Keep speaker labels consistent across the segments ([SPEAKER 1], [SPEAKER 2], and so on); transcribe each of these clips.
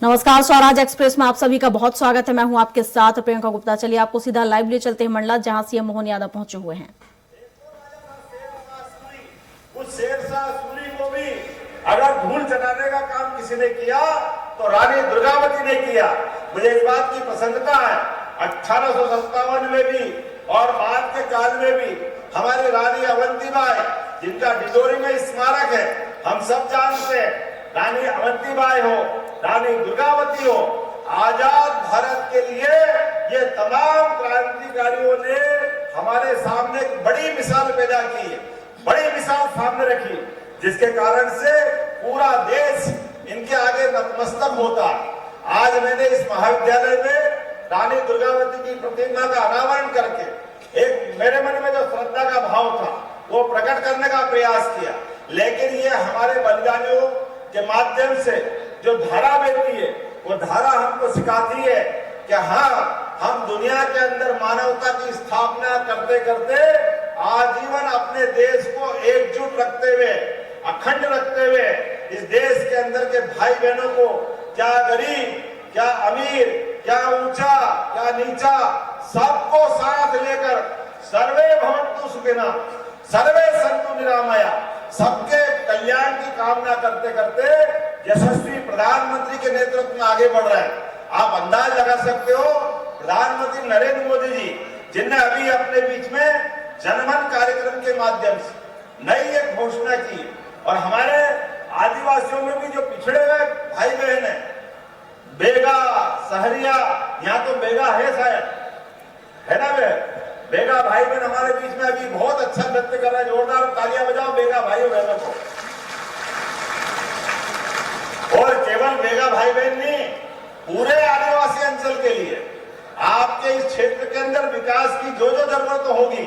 [SPEAKER 1] नमस्कार, स्वराज एक्सप्रेस में आप सभी का बहुत स्वागत है। मैं हूं आपके साथ प्रियंका गुप्ता। चलिए आपको सीधा लाइव ले चलते हैं मंडला, जहां सीएम मोहन यादव पहुंचे हुए हैं।
[SPEAKER 2] उस शेरशाह सूरी को भी अगर धूल चटाने का काम किसी ने किया तो रानी दुर्गावती ने किया। मुझे इस बात की प्रसन्नता है 1857 में भी और बाद के काल में भी हमारी रानी अवंतीबाई, जिनका डिडोरी में स्मारक है, हम सब जानते हैं। रानी अवंतीबाई हो, रानी दुर्गावती हो, आजाद भारत के लिए ये तमाम क्रांतिकारियों ने हमारे सामने एक बड़ी मिसाल पैदा की है, बड़ी मिसाल सामने रखी, जिसके कारण से पूरा देश इनके आगे नतमस्तक होता। आज मैंने इस महाविद्यालय में रानी दुर्गावती की प्रतिमा का अनावरण करके एक मेरे मन में जो श्रद्धा का भाव था वो प्रकट करने का प्रयास किया। लेकिन ये हमारे बलिदानियों के माध्यम से जो धारा बहती है, वो धारा हमको सिखाती है कि हाँ, हम दुनिया के अंदर मानवता की स्थापना करते करते आजीवन अपने देश को एकजुट रखते हुए, अखंड रखते हुए, इस देश के अंदर के भाई बहनों को, क्या गरीब, क्या अमीर, क्या ऊंचा, क्या नीचा, सबको साथ लेकर सर्वे भवन्तु सुखिनः, सर्वे सन्तु निरामया, सबके कल्याण की कामना करते करते यशस्वी प्रधानमंत्री के नेतृत्व में आगे बढ़ रहे हैं। आप अंदाज लगा सकते हो, प्रधानमंत्री नरेंद्र मोदी जी, जिनने अभी अपने बीच में जनमन कार्यक्रम के माध्यम से नई एक घोषणा की, और हमारे आदिवासियों में भी जो पिछड़े हुए भाई बहन है, बेगा, सहरिया, यहाँ तो बेगा है शायद, है ना बेगा भाई बहन हमारे बीच में अभी बहुत अच्छा नृत्य कर रहे हैं। जोरदार तालियां बजाओ बेगा भाइयों बहनों को। और केवल बेगा भाई बहन नहीं, पूरे आदिवासी अंचल के लिए आपके इस क्षेत्र के अंदर विकास की जो जो जरूरत होगी,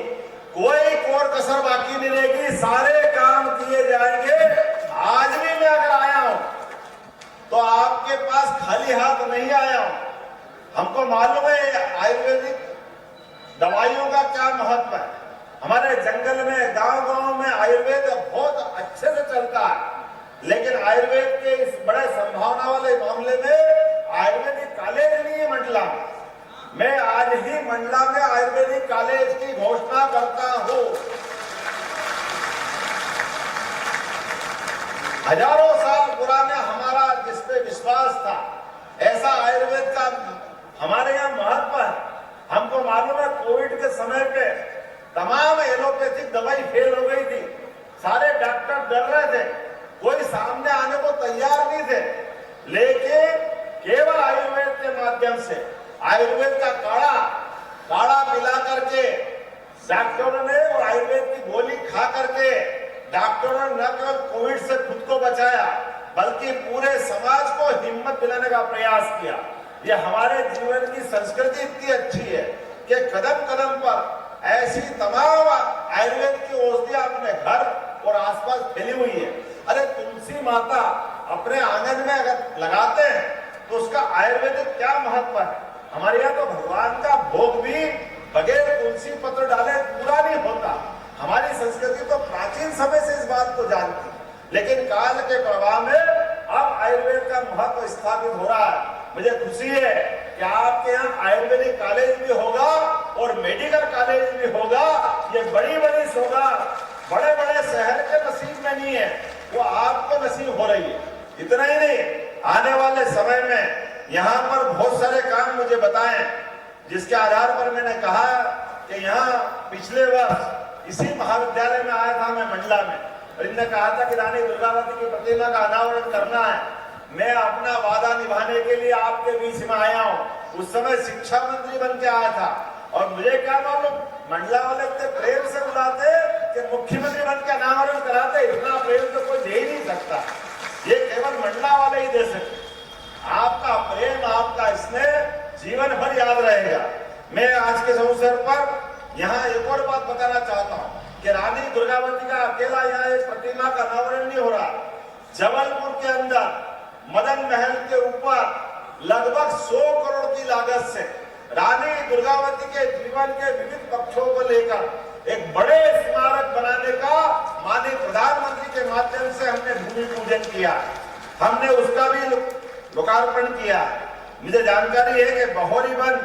[SPEAKER 2] कोई कोर कसर बाकी नहीं रहेगी, सारे काम किए जाएंगे। आज भी मैं अगर आया हूं तो आपके पास खाली हाथ नहीं आया हूं। हमको मालूम है आयुर्वेदिक दवाइयों का क्या महत्व है। हमारे जंगल में, गांव-गांव में आयुर्वेद बहुत अच्छे से चलता है, लेकिन आयुर्वेद के इस बड़े संभावना वाले मामले में आयुर्वेदिक कॉलेज नहीं है मंडला में। मैं आज ही मंडला में आयुर्वेदिक कॉलेज की घोषणा करता हूं। हजारों साल पुराना हमारा जिसपे विश्वास था, ऐसा आयुर्वेद का हमारे यहाँ महत्व है। हमको मालूम है कोविड के समय पे तमाम एलोपैथिक दवाई फेल हो गई थी, सारे डॉक्टर डर रहे थे, कोई सामने आने को तैयार नहीं थे, लेकिन केवल आयुर्वेद के माध्यम से, आयुर्वेद का काढ़ा मिला करके डॉक्टरों ने, और आयुर्वेद की गोली खा करके डॉक्टरों ने न केवल कोविड से खुद को बचाया, बल्कि पूरे समाज को हिम्मत दिलाने का प्रयास किया। ये हमारे जीवन की संस्कृति इतनी अच्छी है कि कदम कदम पर ऐसी तमाम आयुर्वेद की औषधियां अपने घर और आसपास फैली हुई है। अरे तुलसी माता अपने आंगन में अगर लगाते हैं तो उसका आयुर्वेदिक क्या महत्व है। हमारे यहाँ तो भगवान का भोग भी बगैर तुलसी पत्र डाले पूरा नहीं होता। हमारी संस्कृति तो प्राचीन समय से इस बात को जानती, लेकिन काल के प्रभाव में अब आयुर्वेद का महत्व स्थापित हो रहा है। मुझे खुशी है कि आपके यहाँ आयुर्वेदिक कॉलेज भी होगा और मेडिकल कॉलेज भी होगा। ये बड़ी बड़ी सौगात बड़े बड़े शहर के नसीब में नहीं है, वो आपको नसीब हो रही है। इतना ही नहीं, आने वाले समय में यहाँ पर बहुत सारे काम मुझे बताएं, जिसके आधार पर मैंने कहा कि यहाँ पिछले वर्ष इसी महाविद्यालय में आया था मैं मंडला में, और इनने कहा था कि रानी दुर्गावती की प्रतिमा का अनावरण करना है। मैं अपना वादा निभाने के लिए आपके बीच में आया हूँ। उस समय शिक्षा मंत्री बन के आया था, और मुझे क्या मालूम मंडला वाले इतने प्रेम से बुलाते कि मुख्यमंत्री बन के अनावरण कराते। इतना प्रेम तो कोई दे ही नहीं सकता, ये केवल मंडला वाले ही दे सकते। आपका प्रेम, आपका स्नेह जीवन भर याद रहेगा। मैं आज के अवसर पर यहाँ एक और बात बताना चाहता हूँ कि रानी दुर्गावती का अकेला यहाँ एक प्रतिमा का अनावरण नहीं हो रहा। जबलपुर के अंदर मदन महल के ऊपर लगभग 100 करोड़ की लागत से रानी दुर्गावती के जीवन के विविध पक्षों को लेकर एक बड़े स्मारक बनाने का माननीय प्रधानमंत्री के माध्यम से हमने भूमि पूजन किया। हमने उसका भी लोकार्पण किया। मुझे जानकारी है कि बहोरीवन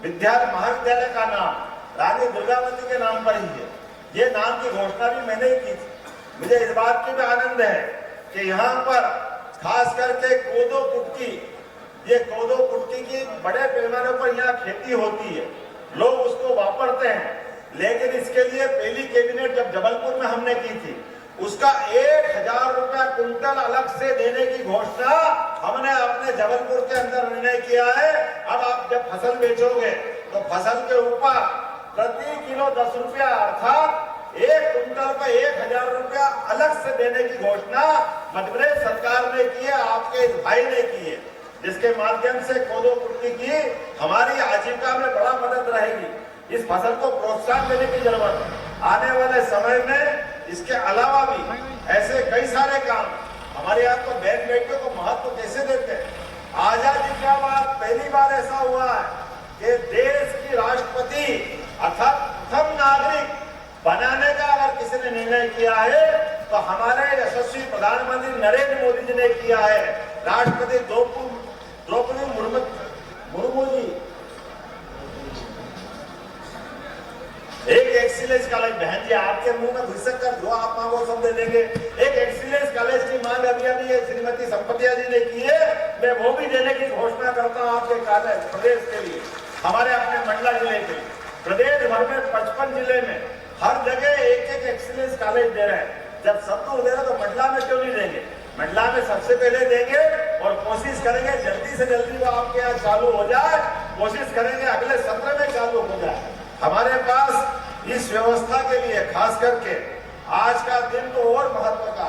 [SPEAKER 2] महाविद्यालय का नाम रानी दुर्गावती के नाम पर ही है। ये नाम की घोषणा भी मैंने ही की थी। मुझे इस बात की भी आनंद है कि यहाँ पर खास करके कोदो कुटकी, ये कोदो कुटकी की बड़े पैमाने पर यहाँ खेती होती है, लोग उसको वापरते हैं। लेकिन इसके लिए पहली कैबिनेट जब जबलपुर में हमने की थी, उसका 1000 रुपया कुंटल अलग से देने की घोषणा हमने अपने जबलपुर के अंदर निर्णय किया है। अब आप जब फसल बेचोगे तो फसल के ऊपर प्रति किलो 10 रुपया अर्थात 1 कुंटल पर 1000 रुपया अलग से देने की घोषणा मध्य प्रदेश सरकार ने की है, आपके इस भाई ने की है, जिसके माध्यम से कोदो कुटकी की हमारी आजीविका में बड़ा मदद रहेगी। इस फसल को प्रोत्साहन देने की जरूरत है। आने वाले समय में इसके अलावा भी ऐसे कई सारे काम हमारे यहाँ तो बहन बेटियों को महत्व कैसे देते हैं। आजादी के बाद पहली बार ऐसा हुआ है कि देश की राष्ट्रपति अर्थात प्रथम नागरिक बनाने का अगर किसी ने निर्णय किया है तो हमारे यशस्वी प्रधानमंत्री नरेंद्र मोदी जी ने किया है। राष्ट्रपति द्रौपदी मुर्मू जी एक एक्सीलेंस कॉलेज, बहन जी आपके मुंह में घुसक कर जो आप मांगो सब दे देंगे। एक एक्सीलेंस कॉलेज की मांग अभी श्रीमती संपतिया जी ने की है, मैं वो भी देने की घोषणा करता हूँ आपके कॉलेज प्रदेश के लिए, हमारे अपने मंडला जिले के लिए। प्रदेश भर में 55 जिले में हर जगह एक एक्सीलेंस कॉलेज दे रहे हैं। जब सबको दे रहे तो मंडला में क्यों नहीं देंगे? मंडला में सबसे पहले देंगे और कोशिश करेंगे जल्दी से जल्दी वो आपके यहाँ चालू हो जाए। कोशिश करेंगे अगले सत्र में चालू हो जाए। हमारे पास इस व्यवस्था के लिए खास करके आज का दिन तो और महत्व का,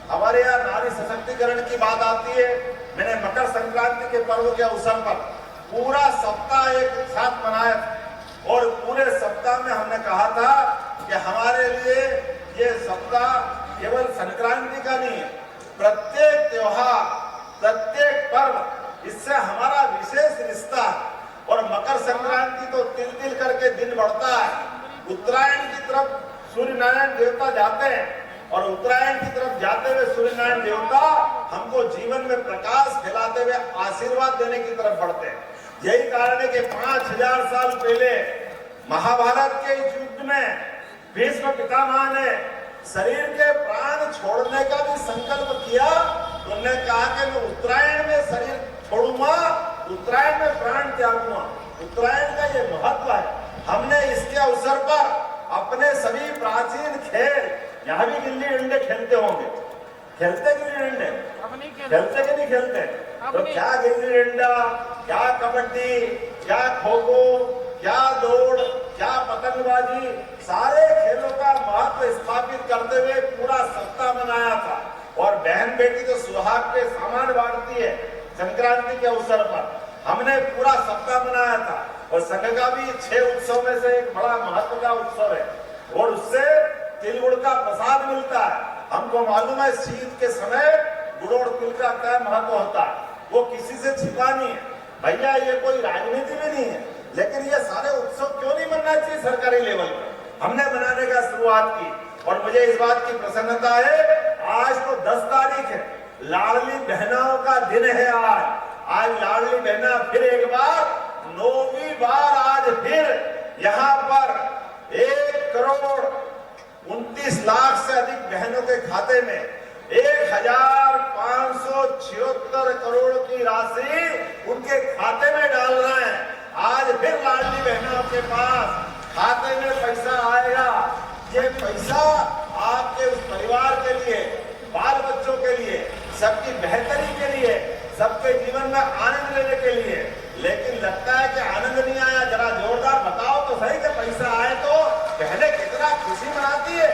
[SPEAKER 2] हमारे यहाँ नारी सशक्तिकरण की बात आती है। मैंने मकर संक्रांति के पर्व के अवसर पर पूरा सप्ताह एक साथ मनाया और पूरे सप्ताह में हमने कहा था कि हमारे लिए ये सप्ताह केवल संक्रांति का नहीं है, प्रत्येक त्योहार, प्रत्येक पर्व, इससे हमारा विशेष रिश्ता है। और मकर संक्रांति तो तिल तिल करके दिन बढ़ता है। उत्तरायण की तरफ सूर्य नारायण देवता जाते हैं और उत्तरायण की तरफ जाते हुए सूर्य नारायण देवता हमको जीवन में प्रकाश फैलाते हुए आशीर्वाद देने की तरफ बढ़ते हैं। यही कारण है कि 5000 साल पहले महाभारत के युद्ध में भीष्म पितामह ने शरीर के प्राण छोड़ने का भी संकल्प किया। उन्होंने कहा कि मैं उत्तरायण में शरीर छोड़ूंगा, उत्तरायण में प्राण त्यागूंगा। उत्तरायण का ये महत्व है। हमने इसके अवसर पर अपने सभी प्राचीन खेल, यहाँ भी गिल्ली डंडे खेलते होंगे, खेलते गिल्ली डंडे खेलते कि नहीं खेलते? तो क्या गिल्ली डंडा, क्या कबड्डी, क्या खो खो, क्या दौड़, क्या पतंगबाजी, सारे खेलों का महत्व स्थापित करते हुए पूरा सप्ताह मनाया था। और बहन बेटी तो सुहाग के सामान बांटती है। संक्रांति के अवसर पर हमने पूरा सप्ताह मनाया था और संघ का भी 6 उत्सव में से एक बड़ा महत्व का उत्सव है और उससे तिल गुड़ का प्रसाद मिलता है। हमको मालूम है शीत के समय गुड़ और तिल का क्या महत्व होता है, वो किसी से छिपा नहीं है। भैया ये कोई राजनीति भी नहीं है, लेकिन ये सारे उत्सव क्यों नहीं मनना चाहिए सरकारी लेवल पर? हमने मनाने का शुरुआत की और मुझे इस बात की प्रसन्नता है। आज तो 10 तारीख है, लाडली बहनों का दिन है। आज लाडली बहना फिर एक बार 9वीं बार आज फिर यहाँ पर 1,29 लाख से अधिक बहनों के खाते में 1,576 करोड़ की राशि उनके खाते में डाल रहे हैं। आज फिर लाडली बहनों के पास खाते में पैसा आएगा। ये पैसा आपके उस परिवार के लिए, बाल बच्चों के लिए, सबकी बेहतरी के लिए, सबके जीवन में आनंद लेने के लिए। लेकिन लगता है कि आनंद नहीं आया, जरा जोरदार बताओ तो सही कि पैसा आए तो पहले कितना खुशी मनाती है।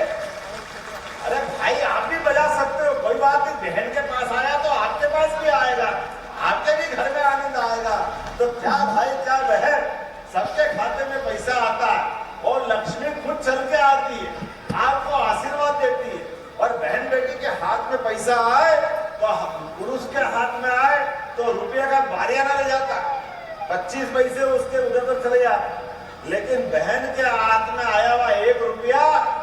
[SPEAKER 2] अरे भाई आप भी बजा सकते हो, कोई बात नहीं, बहन के पास आया तो आपके पास भी आएगा, आपके भी घर में आनंद आएगा। तो क्या भाई क्या बहन, सबके खाते में पैसा आता है और लक्ष्मी खुद चल के आती है, आपको आशीर्वाद देती है। और बहन बेटी के हाथ में पैसा आए तो पुरुष के हाथ में आए तो रुपये का बारियाना ले जाता, 25 पैसे उसके उधर तो चले जाते। लेकिन बहन के हाथ में आया हुआ 1 रुपया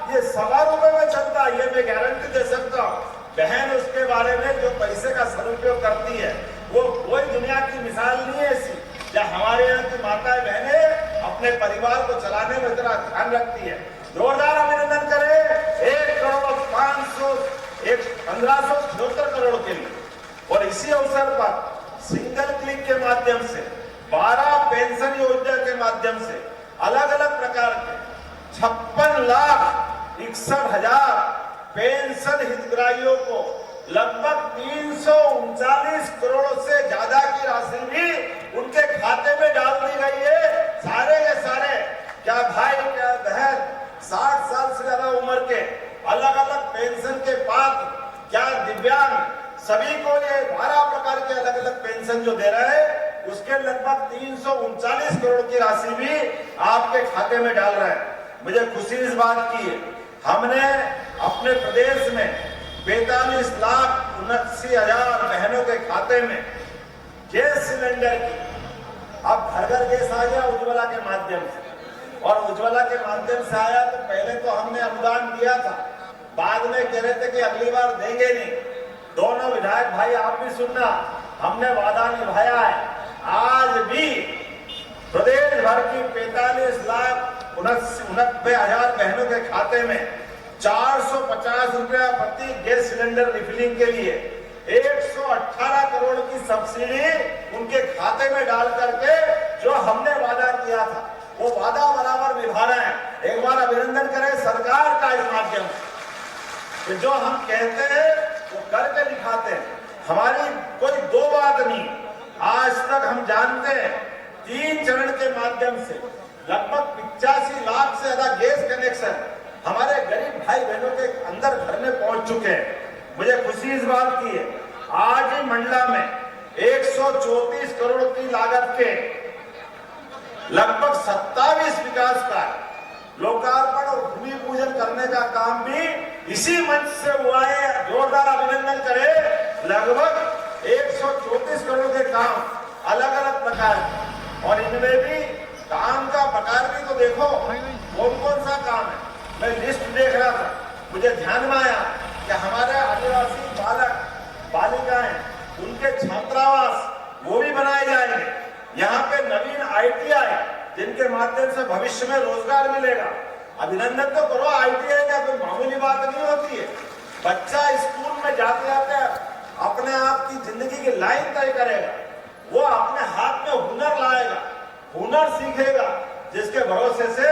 [SPEAKER 2] ये 1.25 रुपए में चलता है, ये मैं गारंटी दे सकता हूँ। बहन उसके बारे में जो पैसे का सदुपयोग करती है, वो कोई दुनिया की मिसाल नहीं है ऐसी, जब हमारे यहाँ की माताएं बहनें अपने परिवार को चलाने में इतना ध्यान रखती है। जोरदार अभिनंदन करें 1,1576 करोड़ के लिए। और इसी अवसर पर सिंगल क्लिक के माध्यम से 12 पेंशन योजना के माध्यम से अलग अलग प्रकार के 56,61,000 पेंशन हितग्राहियों को लगभग 339 करोड़ से ज्यादा की राशि भी उनके खाते में डाल दी गई है। सारे के सारे, क्या भाई क्या बहन, 60 साल से ज्यादा उम्र के, अलग अलग पेंशन के पात्र, क्या दिव्यांग, सभी को ये 12 प्रकार के अलग अलग पेंशन जो दे रहे हैं, उसके लगभग 339 करोड़ की राशि भी आपके खाते में डाल रहे हैं। मुझे खुशी इस बात की है, हमने अपने प्रदेश में 45,79,000 बहनों के खाते में गैस सिलेंडर की, अब घर घर गैस आ गया उज्ज्वला के माध्यम से, और उज्ज्वला के माध्यम से आया तो पहले तो हमने अनुदान दिया था, बाद में कह रहे थे कि अगली बार देंगे नहीं। दोनों विधायक भाई आप भी सुनना, हमने वादा निभाया है। आज भी प्रदेश भर की 45,89,000 बहनों के खाते में 450 रुपया प्रति गैस सिलेंडर रिफिलिंग के लिए 118 करोड़ की सब्सिडी उनके खाते में डाल करके जो हमने वादा किया था, वो वादा बराबर निभा रहे हैं। एक बार अभिनंदन करें सरकार का इस माध्यम से। जो हम कहते हैं वो करके दिखाते हैं। हमारी कोई दो बात नहीं, आज तक हम जानते हैं 3 चरण के माध्यम से लगभग 85 लाख से ज्यादा गैस कनेक्शन हमारे गरीब भाई बहनों के अंदर घर में पहुंच चुके हैं। मुझे खुशी इस बात की है, आज ही मंडला में 134 करोड़ की लागत के लगभग 27 विकास कार्य लोकार्पण और भूमि पूजन करने का काम भी इसी मंच से हुआ है। जोरदार अभिनंदन करें। लगभग 134 करोड़ के काम अलग अलग प्रकार, और इनमें भी काम का प्रकार भी तो देखो कौन कौन सा काम है। मैं लिस्ट देख रहा था, मुझे ध्यान में आया कि हमारे आदिवासी बालक बालिकाएं, उनके छात्रावास वो भी बनाए जाएंगे। यहाँ पे नवीन ITI जिनके माध्यम से भविष्य में रोजगार मिलेगा। अभिनंदन तो करो, ITI का कोई मामूली बात नहीं होती है। बच्चा स्कूल में जाते जाते अपने आप की जिंदगी की लाइन तय करेगा, वो अपने हाथ में हुनर लाएगा, हुनर सीखेगा, जिसके भरोसे से